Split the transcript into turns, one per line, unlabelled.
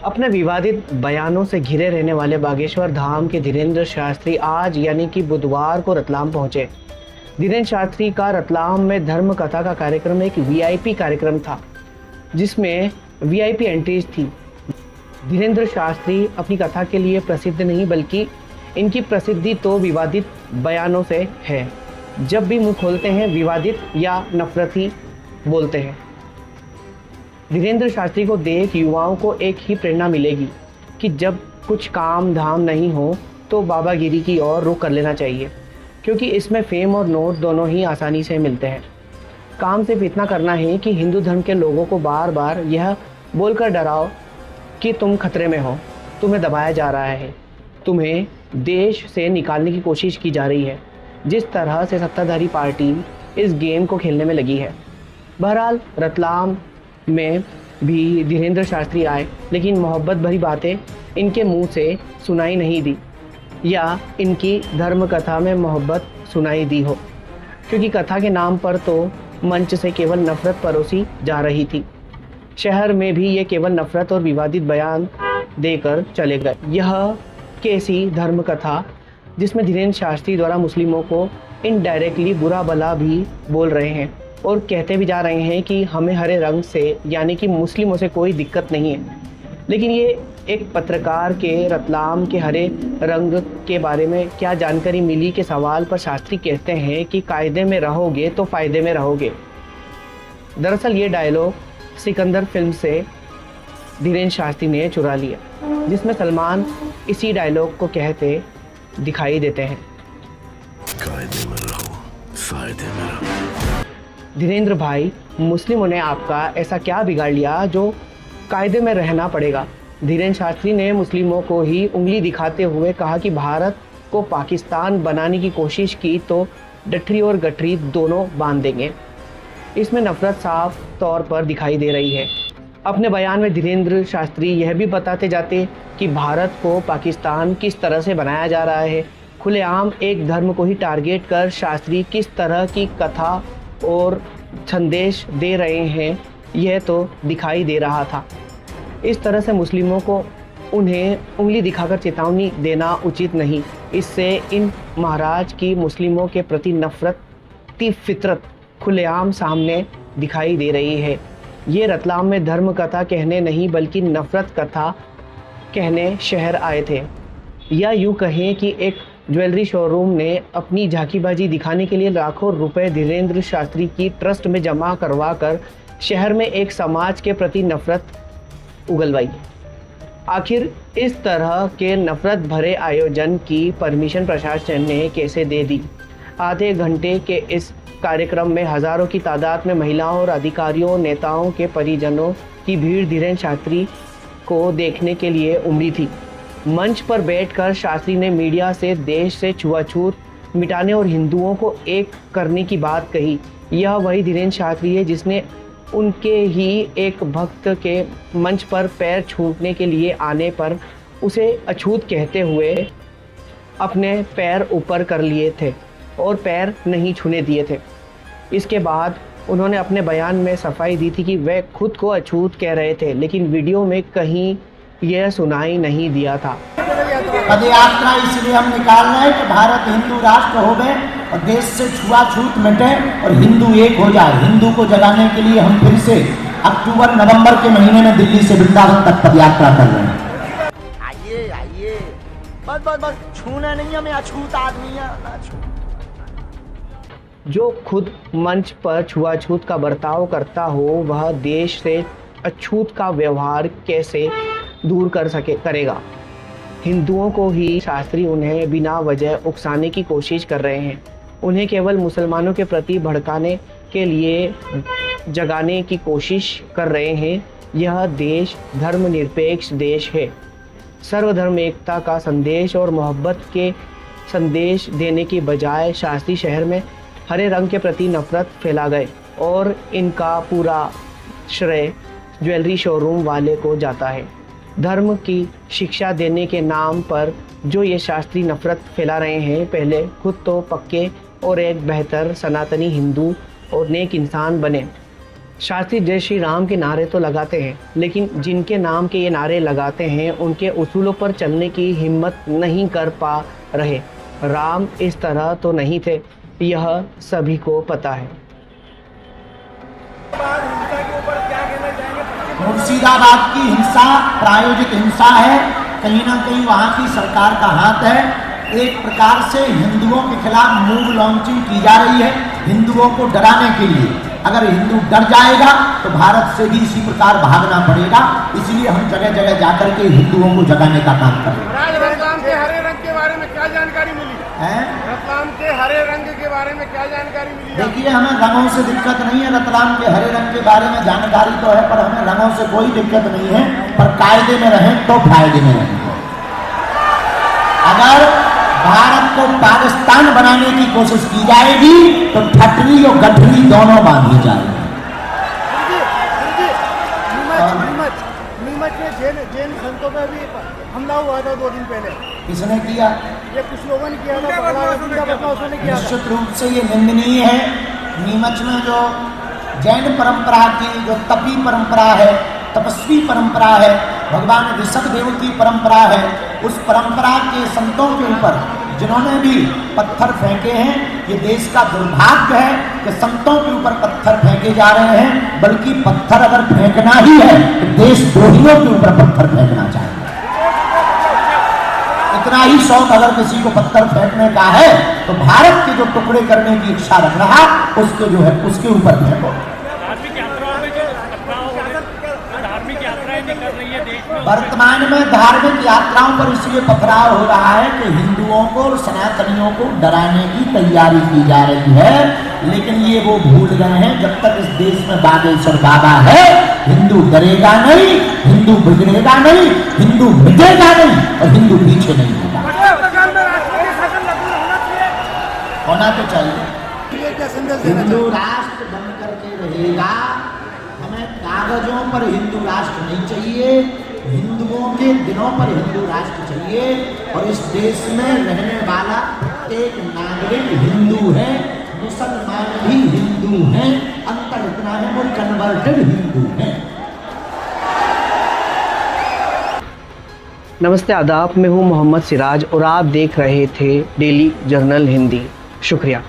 अपने विवादित बयानों से घिरे रहने वाले बागेश्वर धाम के धीरेन्द्र शास्त्री आज यानी कि बुधवार को रतलाम पहुंचे। धीरेन्द्र शास्त्री का रतलाम में धर्म कथा का कार्यक्रम एक वीआईपी कार्यक्रम था, जिसमें वीआईपी एंट्रीज थी। धीरेन्द्र शास्त्री अपनी कथा के लिए प्रसिद्ध नहीं, बल्कि इनकी प्रसिद्धि तो विवादित बयानों से है। जब भी मुंह खोलते हैं विवादित या नफरती बोलते हैं। धीरेन्द्र शास्त्री को देख युवाओं को एक ही प्रेरणा मिलेगी कि जब कुछ काम धाम नहीं हो तो बाबागिरी की ओर रुख कर लेना चाहिए, क्योंकि इसमें फेम और नोट दोनों ही आसानी से मिलते हैं। काम सिर्फ इतना करना है कि हिंदू धर्म के लोगों को बार बार यह बोलकर डराओ कि तुम खतरे में हो, तुम्हें दबाया जा रहा है, तुम्हें देश से निकालने की कोशिश की जा रही है, जिस तरह से सत्ताधारी पार्टी इस गेम को खेलने में लगी है। बहरहाल रतलाम में भी धीरेन्द्र शास्त्री आए, लेकिन मोहब्बत भरी बातें इनके मुंह से सुनाई नहीं दी, या इनकी धर्म कथा में मोहब्बत सुनाई दी हो, क्योंकि कथा के नाम पर तो मंच से केवल नफरत परोसी जा रही थी। शहर में भी ये केवल नफरत और विवादित बयान देकर चले गए। यह कैसी धर्म कथा जिसमें धीरेन्द्र शास्त्री द्वारा मुस्लिमों को इनडायरेक्टली बुरा भला भी बोल रहे हैं और कहते भी जा रहे हैं कि हमें हरे रंग से यानी कि मुस्लिमों से कोई दिक्कत नहीं है। लेकिन ये एक पत्रकार के रतलाम के हरे रंग के बारे में क्या जानकारी मिली के सवाल पर शास्त्री कहते हैं कि कायदे में रहोगे तो फ़ायदे में रहोगे। दरअसल ये डायलॉग सिकंदर फिल्म से धीरेन्द्र शास्त्री ने चुरा लिया, जिसमें सलमान इसी डायलॉग को कहते दिखाई देते हैं।
कायदे में रहो, फायदे में रहो।
धीरेन्द्र भाई, मुस्लिमों ने आपका ऐसा क्या बिगाड़ लिया जो कायदे में रहना पड़ेगा। धीरेन्द्र शास्त्री ने मुस्लिमों को ही उंगली दिखाते हुए कहा कि भारत को पाकिस्तान बनाने की कोशिश की तो डठरी और गठरी दोनों बांध देंगे। इसमें नफरत साफ तौर पर दिखाई दे रही है। अपने बयान में धीरेन्द्र शास्त्री यह भी बताते जाते कि भारत को पाकिस्तान किस तरह से बनाया जा रहा है। खुलेआम एक धर्म को ही टारगेट कर शास्त्री किस तरह की कथा और संदेश दे रहे हैं, यह तो दिखाई दे रहा था। इस तरह से मुस्लिमों को उन्हें उंगली दिखाकर चेतावनी देना उचित नहीं। इससे इन महाराज की मुस्लिमों के प्रति नफरती फितरत खुलेआम सामने दिखाई दे रही है। ये रतलाम में धर्म कथा कहने नहीं बल्कि नफरत कथा कहने शहर आए थे, या यूँ कहें कि एक ज्वेलरी शोरूम ने अपनी झांकीबाजी दिखाने के लिए लाखों रुपए धीरेन्द्र शास्त्री की ट्रस्ट में जमा करवा कर शहर में एक समाज के प्रति नफरत उगलवाई। आखिर इस तरह के नफरत भरे आयोजन की परमिशन प्रशासन ने कैसे दे दी। आधे घंटे के इस कार्यक्रम में हजारों की तादाद में महिलाओं और अधिकारियों, नेताओं के परिजनों की भीड़ धीरेन्द्र शास्त्री को देखने के लिए उमड़ी थी। मंच पर बैठकर शास्त्री ने मीडिया से देश से छुआछूत मिटाने और हिंदुओं को एक करने की बात कही। यह वही धीरेन्द्र शास्त्री है जिसने उनके ही एक भक्त के मंच पर पैर छूटने के लिए आने पर उसे अछूत कहते हुए अपने पैर ऊपर कर लिए थे और पैर नहीं छूने दिए थे। इसके बाद उन्होंने अपने बयान में सफाई दी थी कि वे खुद को अछूत कह रहे थे, लेकिन वीडियो में कहीं यह सुनाई नहीं दिया था।
पदयात्रा इसलिए हम निकाल रहे हैं कि भारत हिंदू राष्ट्र हो गए और देश से छुआछूत मिटे और हिंदू एक हो जाए। हिंदू को जगाने के लिए हम फिर से अक्टूबर नवंबर के महीने में दिल्ली से वृंदावन तक पदयात्रा कर रहे हैं।
आइए आइए, बस बस बस, छूना नहीं, हमें अछूत आदमी है।
जो खुद मंच पर छुआछूत का बर्ताव करता हो, वह देश से अछूत का व्यवहार कैसे दूर करेगा। हिंदुओं को ही शास्त्री उन्हें बिना वजह उकसाने की कोशिश कर रहे हैं। उन्हें केवल मुसलमानों के प्रति भड़काने के लिए जगाने की कोशिश कर रहे हैं। यह देश धर्मनिरपेक्ष देश है। सर्वधर्म एकता का संदेश और मोहब्बत के संदेश देने की बजाय शास्त्री शहर में हरे रंग के प्रति नफरत फैला गए और इनका पूरा श्रेय ज्वेलरी शोरूम वाले को जाता है। धर्म की शिक्षा देने के नाम पर जो ये शास्त्री नफरत फैला रहे हैं, पहले खुद तो पक्के और एक बेहतर सनातनी हिंदू और नेक इंसान बने, शास्त्री जय श्री राम के नारे तो लगाते हैं, लेकिन जिनके नाम के ये नारे लगाते हैं उनके उसूलों पर चलने की हिम्मत नहीं कर पा रहे। राम इस तरह तो नहीं थे, यह सभी को पता है।
मुर्शिदाबाद की हिंसा प्रायोजित हिंसा है, कहीं ना कहीं वहाँ की सरकार का हाथ है। एक प्रकार से हिंदुओं के खिलाफ मूव लॉन्चिंग की जा रही है, हिंदुओं को डराने के लिए। अगर हिंदू डर जाएगा तो भारत से भी इसी प्रकार भागना पड़ेगा। इसलिए हम जगह जगह जाकर के हिंदुओं को जगाने का काम कर रहे हैं।
रतलाम के हरे रंग के बारे में क्या जानकारी मिली
है?
रतलाम के हरे रंग के बारे में क्या जानकारी मिली?
देखिए, हमें रंगों से दिक्कत नहीं है। रतलाम के हरे रंग के बारे में जानकारी तो है, पर हमें रंगों से कोई दिक्कत नहीं है। पर कायदे में रहें तो फायदे में रहें। अगर भारत को पाकिस्तान बनाने की कोशिश की जाएगी तो ठटरी और गठरी दोनों बांधी जाएगी।
नीमच में जैन संतों पे भी हमला हुआ था 2 दिन पहले।
किसने किया?
ये कुछ लोगों ने किया था,
निश्चित रूप से ये निंदनीय है। नीमच में जो जैन परंपरा की जो तपी परंपरा है, तपस्वी परंपरा है, भगवान ऋषभ देव की परंपरा है, उस परंपरा के संतों के ऊपर जिन्होंने भी पत्थर फेंके हैं, ये देश का दुर्भाग्य है कि संतों के ऊपर पत्थर फेंके जा रहे हैं। बल्कि पत्थर अगर फेंकना ही है तो देशद्रोहियों के ऊपर पत्थर फेंकना चाहिए। इतना ही शौक अगर किसी को पत्थर फेंकने का है तो भारत के जो टुकड़े करने की इच्छा रख रहा उसके जो है उसके ऊपर फेंको। वर्तमान में धार्मिक यात्राओं पर इसलिए पथराव हो रहा है कि हिंदुओं को और सनातनियों को डराने की तैयारी की जा रही है। लेकिन ये वो भूल गए हैं, जब तक इस देश में बागेश्वर बाबा है हिंदू डरेगा नहीं, हिंदू बिगड़ेगा नहीं, हिंदू मिटेगा नहीं और हिंदू पीछे नहीं होगा। होना तो चाहिए। हिंदू राष्ट्र बन करके रहेगा। हमें कागजों पर हिंदू राष्ट्र नहीं चाहिए, हिंदुओं के दिनों पर हिंदू राष्ट्र चाहिए। और इस देश में रहने वाला प्रत्येक नागरिक हिंदू है, मुसलमान भी हिंदू हैं। अंतर इतना है वो कन्वर्टेड हिंदू हैं।
नमस्ते, आदाब। मैं हूँ मोहम्मद सिराज और आप देख रहे थे डेली जर्नल हिंदी। शुक्रिया।